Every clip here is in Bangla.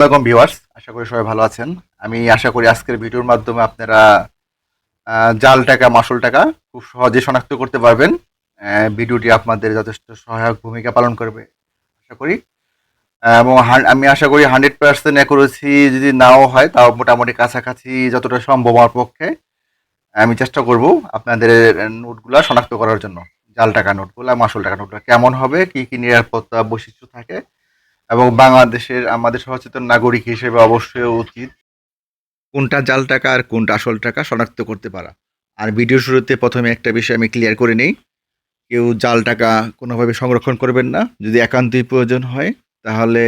ওয়েলকাম ভিউয়ার্স, আশা করি সবাই ভালো আছেন। আমি আশা করি আজকের ভিডিওর মাধ্যমে আপনারা জাল টাকা মাসুল টাকা খুব সহজে শনাক্ত করতে পারবেন। ভিডিওটি আপনাদের যথেষ্ট সহায়ক ভূমিকা পালন করবে আশা করি। এবং আমি আশা করি 100% অ্যাকুরেসি যদি নাও হয় তাও মোটামুটি কাছাকাছি যতটা সম্ভব আমার পক্ষে আমি চেষ্টা করব আপনাদের নোটগুলা শনাক্ত করার জন্য। জাল টাকা নোটগুলা মাসুল টাকা নোটগুলা কেমন হবে, কি কি নিরাপত্তা বৈশিষ্ট্য থাকে এবং বাংলাদেশের আমাদের সচেতন নাগরিক হিসেবে অবশ্যই উচিত কোনটা জাল টাকা আর কোনটা আসল টাকা শনাক্ত করতে পারা। আর ভিডিওর শুরুতে প্রথমে একটা বিষয় আমি ক্লিয়ার করে নেই, কেউ জাল টাকা কোনোভাবে সংরক্ষণ করবেন না। যদি একান্তই প্রয়োজন হয় তাহলে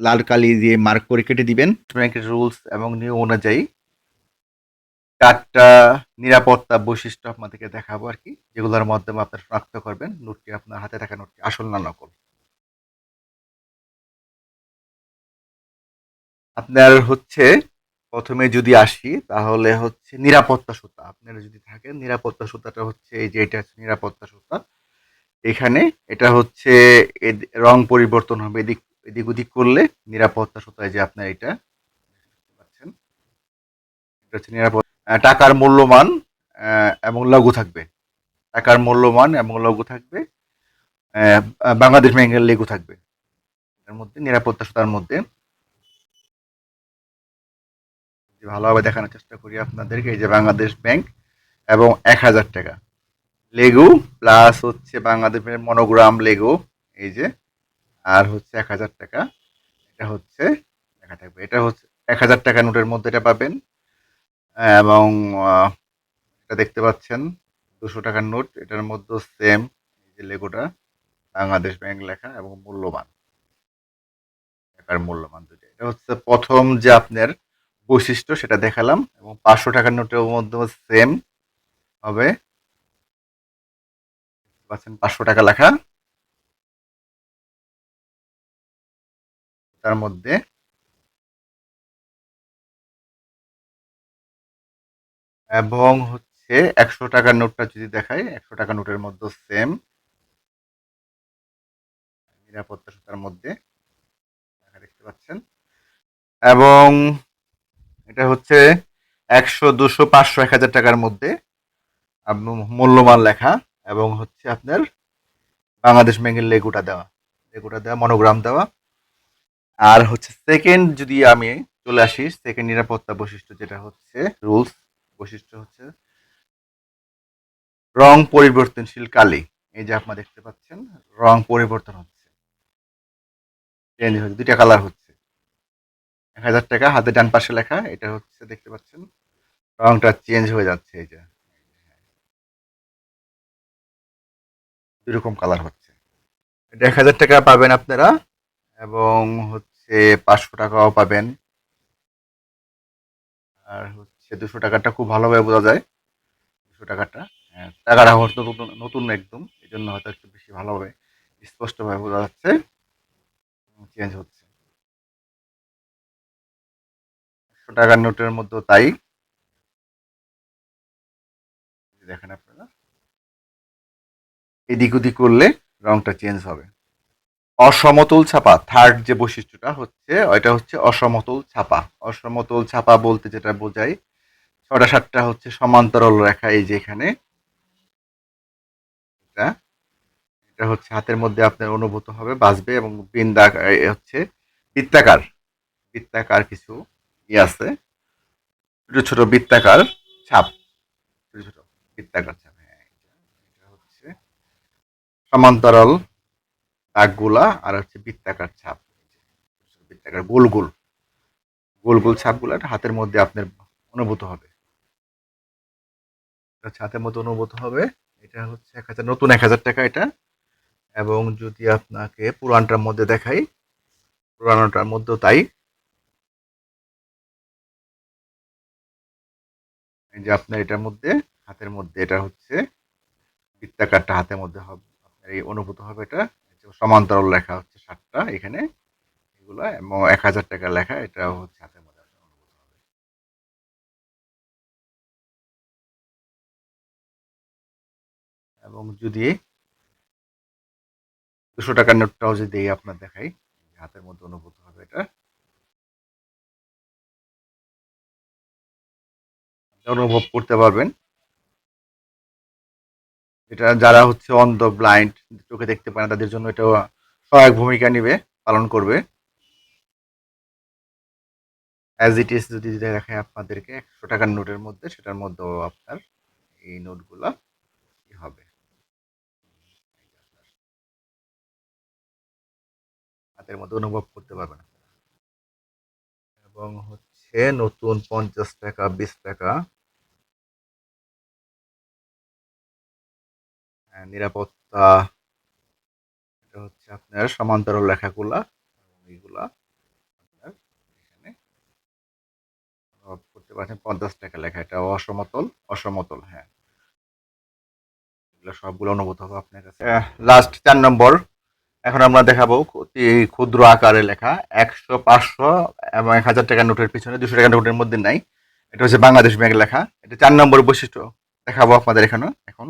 লাল কালি দিয়ে মার্ক করে কেটে দিবেন। ব্যাংকের রুলস এবং নিয়ম অনুযায়ী 4টা নিরাপত্তা বৈশিষ্ট্য আপনাদেরকে দেখাবো আর কি, যেগুলোর মাধ্যমে আপনারা শনাক্ত করবেন নোটটি আপনার হাতে থাকা নোটটি আসল না নকল। আপনার হচ্ছে প্রথমে যদি আসি তাহলে হচ্ছে নিরাপত্তা সুতা। আপনার যদি থাকে নিরাপত্তা সুতাটা হচ্ছে এই যে এটা হচ্ছে নিরাপত্তা সুতা। এখানে এটা হচ্ছে রং পরিবর্তন হবে এদিক এদিক ওদিক করলে নিরাপত্তা সুতায় যে আপনার এটা দেখতে পাচ্ছেন, এটা হচ্ছে নিরাপত্তা। টাকার মূল্যমান এবং লঘু থাকবে। টাকার মূল্যমান এবং লঘু থাকবে। বাংলাদেশ ব্যাংকের লেগু থাকবে এর মধ্যে, নিরাপত্তা সুতার মধ্যে। ভালোভাবে দেখানোর চেষ্টা করি আপনাদেরকে, এই যে বাংলাদেশ ব্যাংক এবং 1,000 টাকা লেগু প্লাস হচ্ছে বাংলাদেশের মনোগ্রাম লেগু, এই যে, আর হচ্ছে 1,000 টাকা। এটা হচ্ছে লেখা থাকবে, এটা হচ্ছে 1,000 টাকা নোটের মধ্যে এটা পাবেন। এবং এটা দেখতে পাচ্ছেন 200 টাকার নোট, এটার মধ্যে সেম এই যে লেগুটা বাংলাদেশ ব্যাংক লেখা এবং মূল্যবান, টাকার মূল্যবান দুটো। এটা হচ্ছে প্রথম যে আপনার বৈশিষ্ট্য সেটা দেখালাম। এবং 500 টাকার নোটের মধ্যে সেম হবে, পাচ্ছেন 500 টাকা লেখা তার মধ্যে। এবং হচ্ছে 100 টাকার নোটটা যদি দেখাই, 100 টাকা নোটের মধ্যে সেম নিরাপত্তা সুতার মধ্যে লেখা দেখতে পাচ্ছেন। এবং এটা হচ্ছে 100, 200, 500, 1,000 টাকার মধ্যে মূল্যমান লেখা এবং হচ্ছে আপনার বাংলাদেশ ব্যাংকের লেগুটা দেওয়া মনোগ্রাম দেওয়া। আর হচ্ছে সেকেন্ড যদি আমি চলে আসি, সেকেন্ড নিরাপত্তা বৈশিষ্ট্য যেটা হচ্ছে রুলস বৈশিষ্ট্য হচ্ছে রং পরিবর্তনশীল কালি। এই যে আপনারা দেখতে পাচ্ছেন রং পরিবর্তন হচ্ছে, চেঞ্জ হচ্ছে, দুইটা কালার হচ্ছে। 1,000 টাকা হাতে ডান পাশে লেখা, এটা হচ্ছে দেখতে পাচ্ছেন রংটা চেঞ্জ হয়ে যাচ্ছে, এই যে দুই রকম কালার হচ্ছে। এটা 1,000 টাকা পাবেন আপনারা এবং হচ্ছে 500 টাকাও পাবেন। আর হচ্ছে 200 টাকাটা খুব ভালোভাবে বোঝা যায়। 200 টাকাটা, হ্যাঁ, টাকাটা হয়তো নতুন নতুন একদম, এই জন্য হয়তো একটু বেশি ভালোভাবে স্পষ্টভাবে বোঝা যাচ্ছে চেঞ্জ হচ্ছে। 100 টাকার নোটের মধ্যে তাই, দেখেন আপনারা এদিক ওদিক করলে রংটা চেঞ্জ হবে। অসমতল ছাপা থার্ড যে বৈশিষ্ট্যটা হচ্ছে ওইটা হচ্ছে অসমতল ছাপা। অসমতল ছাপা বলতে যেটা বোঝায়, 6টা 7টা হচ্ছে সমান্তরাল রেখা, এই যে এখানে এটা এটা হচ্ছে হাতের মধ্যে আপনার অনুভূত হবে, বাজবে এবং বিন্দা হচ্ছে বৃত্তাকার বৃত্তাকার কিছু আছে, ছোট ছোট বৃত্তাকার ছাপ, ছোট ছোট বৃত্তাকার ছাপ, হ্যাঁ, এটা হচ্ছে সমান্তরাল দাগগুলা আর হচ্ছে বৃত্তাকার ছাপ, বৃত্তাকার গোল গোল গোল গোল ছাপগুলা হাতের মধ্যে আপনার অনুভূত হবে। হাতের মধ্যে অনুভূত হবে। এটা হচ্ছে 1,000, নতুন 1,000 টাকা এটা। এবং যদি আপনাকে পুরানটার মধ্যে দেখাই, পুরানোটার মধ্যেও তাই। এই যে আপনার এটার মধ্যে হাতের মধ্যে এটা হচ্ছে বৃত্তাকারটা হাতের মধ্যে হবে, আপনার এই অনুভূত হবে এটা। সমান্তরাল লেখা হচ্ছে 7টা এখানে, এগুলো এবং 1,000 টাকা লেখা এটাও হচ্ছে হাতের মধ্যে অনুভূত হবে। এবং যদি 200 টাকার নোটটাও যদি আপনার দেখাই, হাতের মধ্যে অনুভূত হবে এটা। অনুভব করতে পারবেন। এটা যারা হচ্ছে অন্ধ, ব্লাইন্ড, চোখে দেখতে পায় না, তাদের জন্য এটা সহায়ক ভূমিকা নিবে, পালন করবে। অ্যাজ ইট ইজ যদি দেখায় আপনাদেরকে ১০০ টাকার নোটের মধ্যে, সেটার মধ্যেও আপনার এই নোটগুলা কি হবে, হাতের মধ্যে অনুভব করতে পারবেন। এবং হচ্ছে নতুন ৫০ টাকা, ২০ টাকা, নিরাপত্তা, এটা হচ্ছে আপনার সমান্তরাল লেখাগুলা, এইগুলা আপনার এখানে অনুভব করতে পারছেন। ৫০ টাকা লেখা, এটা অসমতল, অসমতল, হ্যাঁ, এগুলো সবগুলো অনুভূত হবে আপনার কাছে। লাস্ট ৪ নম্বর, এখন আমরা দেখাবো অতি ক্ষুদ্র আকারে লেখা ১০০, ৫০০ এবং ১০০০ টাকার নোটের পিছনে ২০০ টাকার নোটের মধ্যে নাই। এটা হচ্ছে বাংলাদেশ ব্যাংক লেখা। এটা ৪ নম্বর বৈশিষ্ট্য দেখাবো আপনাদের এখানে। এখন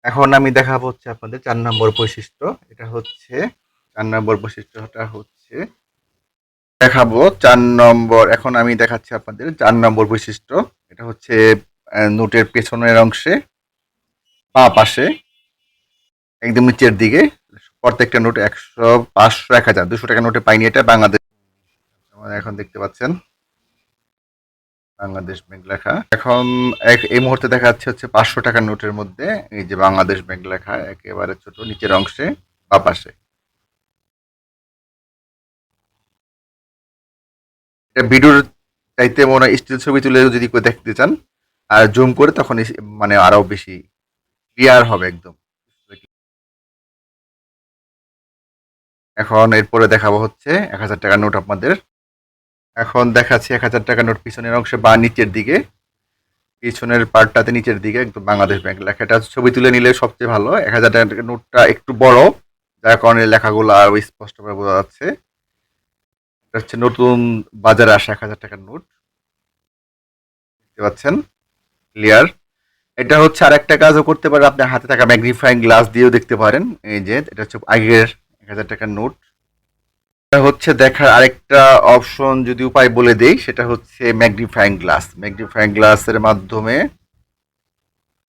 এখন আমি দেখাবো হচ্ছে আপনাদের ৪ নম্বর বৈশিষ্ট্য। এটা হচ্ছে ৪ নম্বর বৈশিষ্ট্যটা হচ্ছে দেখাবো ৪ নম্বর। এখন আমি দেখাচ্ছি আপনাদের ৪ নম্বর বৈশিষ্ট্য। এটা হচ্ছে নোটের পেছনের অংশে বাঁ পাশে একদম নিচের দিকে প্রত্যেকটা নোট ১০০, ৫০০, ১০০০, ২০০ টাকার নোটে পাইনি, এটা বাংলাদেশ। এখন দেখতে পাচ্ছেন বাংলাদেশ ব্যাংক লেখা। এখন এই মুহূর্তে দেখা যাচ্ছে হচ্ছে ৫০০ টাকার নোটের মধ্যে এই যে বাংলাদেশ ব্যাংক লেখা একেবারে ছোট নিচের অংশে বাঁ পাশে। এটা ভিডিওর চাইতে মনে হয় স্টিল ছবি তুলে যদি কেউ দেখতে চান আর জুম করে, তখন মানে আরো বেশি ক্লিয়ার হবে একদম। এখন এরপরে দেখাবো হচ্ছে ১০০০ টাকার নোট আপনাদের। এখন দেখাচ্ছি ১০০০ টাকার নোট পিছনের অংশে বা নিচের দিকে, পিছনের পার্টটাতে নিচের দিকে একদম বাংলাদেশ ব্যাংক লেখা। এটা ছবি তুলে নিলে সবচেয়ে ভালো। ১০০০ টাকার নোটটা একটু বড়, যার কারণে লেখাগুলো আরো স্পষ্টভাবে বোঝা যাচ্ছে। এটা হচ্ছে নতুন বাজারে আসা ১০০০ টাকার নোট, দেখতে পাচ্ছেন ক্লিয়ার। এটা হচ্ছে আরেকটা কাজও করতে পারেন, আপনি হাতে থাকা ম্যাগনিফাইং গ্লাস দিয়েও দেখতে পারেন। এই যে এটা হচ্ছে আগের ১০০০ টাকার নোট। এটা হচ্ছে দেখার আরেকটা অপশন, যদি উপায় বলে দেই, সেটা হচ্ছে ম্যাগনিফাইং গ্লাস। ম্যাগনিফাইং গ্লাসের মাধ্যমে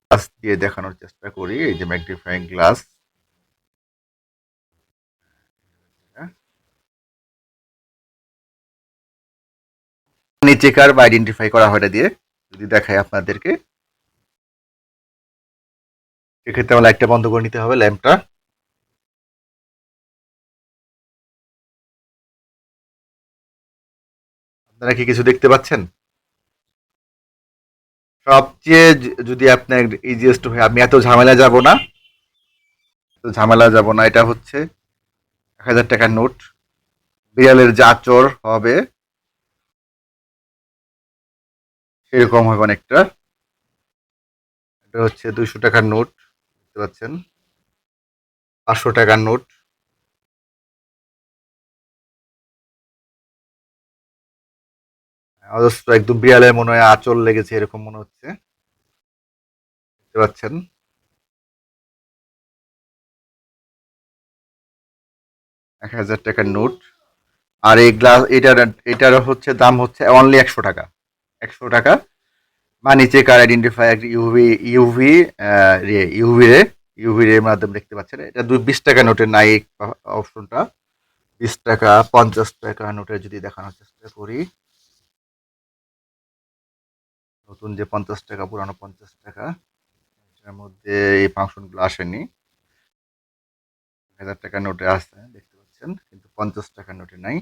গ্লাস দিয়ে দেখানোর চেষ্টা করি। এই যে ম্যাগনিফাইং গ্লাস, নিচে কার বা আইডেন্টিফাই করা হয় এটা দিয়ে, যদি দেখাই আপনাদেরকে, সেক্ষেত্রে আমার লাইটটা বন্ধ করে নিতে হবে, ল্যাম্পটা। আপনারা কি কিছু দেখতে পাচ্ছেন? সবচেয়ে যদি আপনার ইজিয়েস্ট হয়, আমি এত ঝামেলা যাব না, ঝামেলা যাব না, এটা হচ্ছে ১০০০ টাকার নোট। বিড়ালের যে আচর হবে সেরকম হবে অনেকটা। এটা হচ্ছে ২০০ টাকার নোট, দেখতে পাচ্ছেন। ৫০০ টাকার নোট, অজস্র একদম বিড়ালের মনে হয় আঁচল লেগেছে এরকম মনে হচ্ছে, দেখতে পাচ্ছেন। ১০০০ টাকার নোট। আর এই গ্লাস, এটার হচ্ছে দাম হচ্ছে অনলি ১০০ টাকা। ১০০ টাকা বা নিচে কার আইডেন্টিফাই ইউভি, ইউভি রে, ইউভি রে মাধ্যমে দেখতে পাচ্ছেন। এটা ২০ টাকা নোটের নাই অপশনটা। ২০ টাকা, ৫০ টাকা নোটের যদি দেখানোর চেষ্টা করি, নতুন যে ৫০ টাকা, পুরানো ৫০ টাকা, এটার মধ্যে এই ফাংশনগুলো আসেনি। ১০০০ টাকার নোটে আছে, দেখতে পাচ্ছেন, কিন্তু ৫০ টাকার নোটে নাই।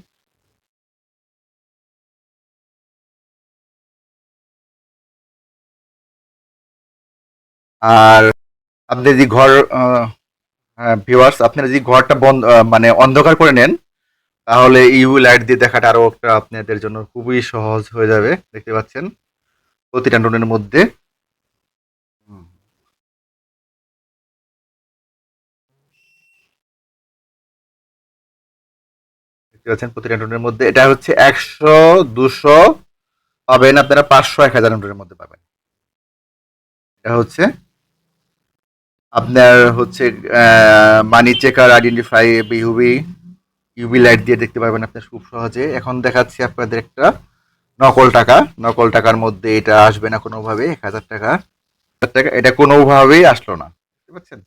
আর আপনি যদি ঘর, ভিউয়ার্স, আপনারা যদি ঘরটা বন্ধ, মানে অন্ধকার করে নেন, তাহলে ইউ লাইট দিয়ে দেখাটা আরো একটা আপনাদের জন্য খুবই সহজ হয়ে যাবে, দেখতে পাচ্ছেন প্রতিটা নোটের মধ্যে। হুম, দেখতে পাচ্ছেন প্রতিটা নোটের মধ্যে। এটা হচ্ছে ১০০, ২০০ পাবেন আপনারা, ৫০০, ১০০০ নোটের মধ্যে পাবেন। এটা হচ্ছে আপনার হচ্ছে money checker identify, UV, UV light দিয়ে দেখতে পারবেন আপনার খুব সহজে। এখন দেখাচ্ছি আপনাদের একটা নকল টাকা। নকল টাকার মধ্যে এটা আসবে না কোনোভাবে, ১,০০০ টাকা। টাকা এটা কোনোভাবেই আসলো না, বুঝতে পারছেন?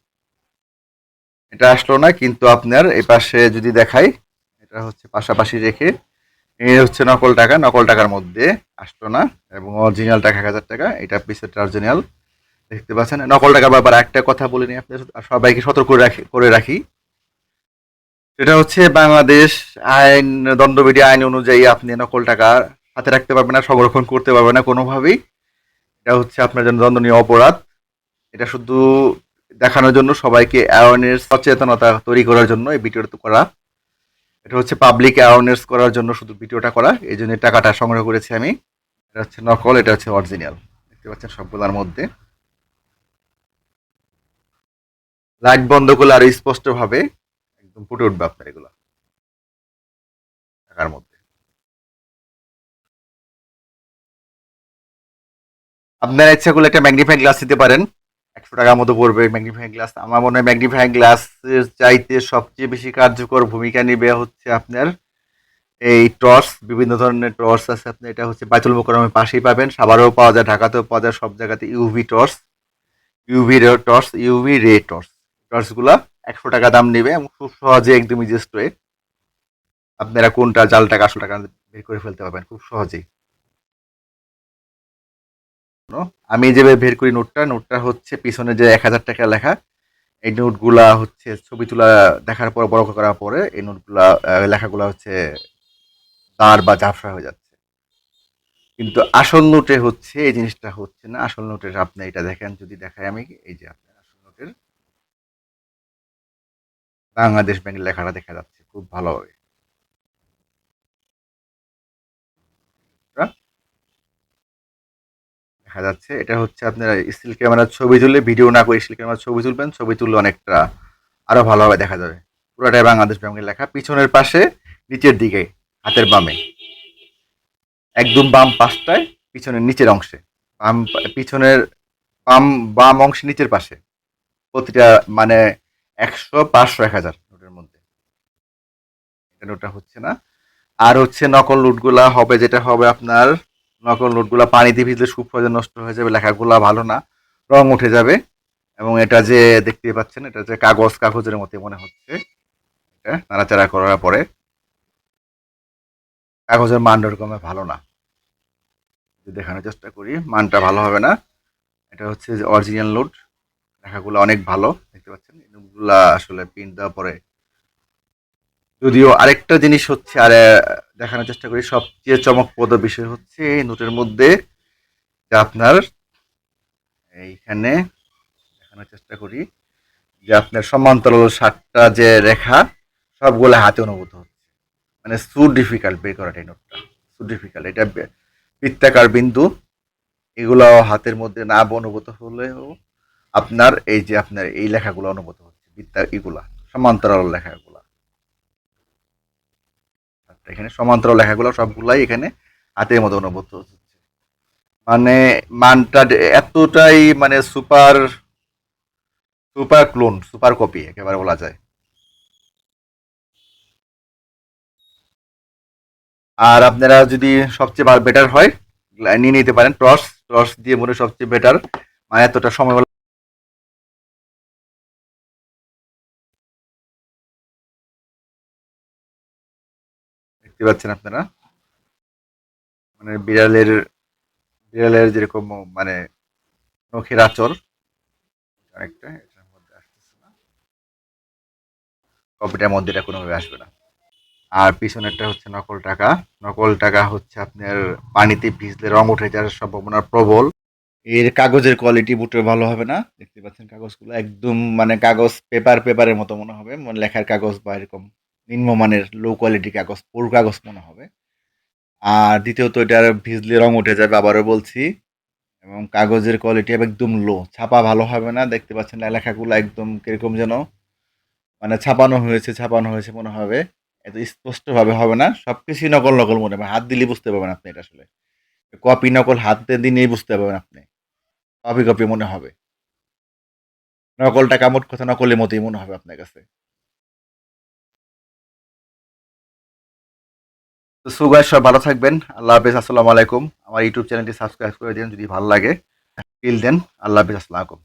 এটা আসলো না, কিন্তু আপনার এই পাশে যদি দেখাই, এটা হচ্ছে পাশাপাশি রেখে এই হচ্ছে নকল টাকা। নকল টাকার মধ্যে আসলো না, এবং অরিজিনাল টাকা ১,০০০ টাকা, এটা পিসের অরিজিনাল। দেখতে পাচ্ছেন। নকল টাকার ব্যাপারে একটা কথা বলে নিই, আপনাদের সবাইকে সতর্ক করে রাখি। সেটা হচ্ছে বাংলাদেশ আইন, দণ্ডবিধি আইন অনুযায়ী আপনি নকল টাকা হাতে রাখতে পারবেন না, সংরক্ষণ করতে পারবেন না কোনোভাবেই। এটা হচ্ছে আপনার জন্য দণ্ডনীয় অপরাধ। এটা শুধু দেখানোর জন্য, সবাইকে অ্যাওয়ারনেস, সচেতনতা তৈরি করার জন্য এই ভিডিওটা করা। এটা হচ্ছে পাবলিক অ্যাওয়ারনেস করার জন্য শুধু ভিডিওটা করা, এই জন্য টাকাটা সংগ্রহ করেছি আমি। এটা হচ্ছে নকল, এটা হচ্ছে অরিজিনাল। দেখতে পাচ্ছেন সবগুলোর মধ্যে। লাইট বন্ধ করলে আরো স্পষ্ট ভাবে একদম ফুটে উঠবে আপনার এগুলো টাকার মধ্যে। আপনারা ইচ্ছা করলে একটা ম্যাগনিফাইং গ্লাস দিতে পারেন, ১০০ টাকার মতো পড়বে ম্যাগনিফাইং গ্লাস। আমার মনে হয় ম্যাগনিফাইং গ্লাসের চাইতে সবচেয়ে বেশি কার্যকর ভূমিকা নিবে হচ্ছে আপনার এই টর্চ। বিভিন্ন ধরনের টর্চ আছে, আপনি এটা হচ্ছে বাইতুল মোকাররমের পাশেই পাবেন, সাভারেও পাওয়া যায়, ঢাকাতেও পাওয়া যায়, সব জায়গাতে ইউভি টর্চ, ইউভি রে টর্চ। টর্চগুলা ১০০ টাকা দাম নেবে, এবং খুব সহজে একদম ইজিয়েস্ট ওয়ে আপনারা কোনটা জাল টাকা আসল টাকা বের করে ফেলতে পারবেন খুব সহজেই। আমি যেভাবে বের করি নোটটা হচ্ছে পিছনে যে ১,০০০ টাকা লেখা, এই নোটগুলা হচ্ছে ছবি তোলা দেখার পর, বড় করার পরে এই নোটগুলা, লেখাগুলা হচ্ছে দাঁড় বা ঝাপসা হয়ে যাচ্ছে। কিন্তু আসল নোটে হচ্ছে এই জিনিসটা হচ্ছে না। আসল নোটের আপনি এটা দেখেন, যদি দেখাই আমি, এই যে আপনার আসল নোটের বাংলাদেশ ব্যাংকের লেখাটা দেখা যাচ্ছে খুব ভালোভাবে। দেখা যাচ্ছে এটা হচ্ছে আপনার স্টিল ক্যামেরার ছবি তুললে, ভিডিও না করে স্টিল ক্যামেরার ছবি তুলবেন, ছবি তুললে অনেকটা আরো ভালোভাবে দেখা যাবে। পুরোটাই বাংলাদেশ ব্যাংকের লেখা। পিছনের পাশে, নিচের দিকে, হাতের বামে, একদম বাম পাশটায়, পিছনের নিচের অংশে, বাম পিছনের বাম বাম অংশে নিচের পাশে, প্রতিটা মানে ১০০, ৫০০, ১,০০০ নোটের মধ্যে। এটা নোটটা হচ্ছে না। আর হচ্ছে নকল নোটগুলা হবে, যেটা হবে আপনার, নকল নোটগুলা পানিতে ভিজলে খুব সহজে নষ্ট হয়ে যাবে, লেখাগুলা ভালো না, রং উঠে যাবে। এবং এটা যে দেখতে পাচ্ছেন, এটা যে কাগজের মতো মনে হচ্ছে, এটা নাড়াচাড়া করার পরে কাগজের মান ওরকম ভালো না। যদি দেখানোর চেষ্টা করি, মানটা ভালো হবে না। এটা হচ্ছে যে অরিজিনাল নোট, লেখাগুলো অনেক ভালো, দেখতে পাচ্ছেন। এই নোটগুলা আসলে প্রিন্ট দেওয়ার পরে, যদিও আরেকটা জিনিস হচ্ছে, দেখানোর চেষ্টা করি, সবচেয়ে চমকপ্রদ বিষয় হচ্ছে এই নোটের মধ্যে যে আপনার এইখানে দেখানোর চেষ্টা করি যে আপনার সমান্তরাল ৭টা যে রেখা, সবগুলো হাতে অনুভূত হচ্ছে। মানে সু ডিফিকাল্ট বের করাটা এই নোটটা, সু ডিফিকাল্ট। এটা বৃত্তাকার বিন্দু, এগুলো হাতের মধ্যে না অনুভূত হলেও আপনার এই যে আপনার এই লেখাগুলো অনুভূত হচ্ছে, এগুলা সমান্তরাল লেখাগুলা। এখানে সমান্তরাল লেখাগুলো সবগুলাই এখানে হাতের মতো অনুভূত হচ্ছে। মানে মানটা এতটাই মানে super, super clone, super copy একেবারে বলা যায়। আর আপনারা যদি সবচেয়ে বেটার হয়, নিয়ে নিতে পারেন টর্চ। টর্চ দিয়ে মনে হয় সবচেয়ে বেটার, মানে এতটা সময় দেখতে পাচ্ছেন আপনারা, মানে বিড়ালের যেরকম মানে নখের আঁচড়, অনেকটা এটার মধ্যে আসতেছে না, কপিটার মধ্যে এটা কোনোভাবে আসবে না। আর পিছনেরটা হচ্ছে নকল টাকা। নকল টাকা হচ্ছে আপনার পানিতে ভিজলে রং উঠে যাওয়ার সম্ভাবনা প্রবল। এর কাগজের কোয়ালিটি মোটেও ভালো হবে না। দেখতে পাচ্ছেন কাগজগুলো একদম মানে কাগজ পেপারের মতো মনে হবে। মানে লেখার কাগজ বা এরকম নিম্নমানের লো কোয়ালিটি কাগজ, পুরু কাগজ মনে হবে। আর দ্বিতীয়ত এটার ভিজলে রং উঠে যাবে, আবারও বলছি। এবং কাগজের কোয়ালিটি একদম লো। ছাপা ভালো হবে না। দেখতে পাচ্ছেন লেখাগুলো একদম কিরকম যেন মানে ছাপানো হয়েছে মনে হবে। এত স্পষ্টভাবে হবে না। সবকিছুই নকল মনে হবে। হাত দিলেই বুঝতে পারবেন আপনি এটা আসলে। কপি নকল হাতে দিলেই বুঝতে পারবেন আপনি। কপি মনে হবে। নকল টাকা মোট কথা নকলের মতোই মনে হবে আপনার কাছে। তো সো গাইস, সবাই ভালো থাকবেন। আল্লাহ হাফেজ, আসসালামু আলাইকুম। আমার ইউটিউব চ্যানেলটি সাবস্ক্রাইব করে দিন যদি ভালো লাগে। টিল দেন, আল্লাহ হাফেজ, আসসালামু আলাইকুম।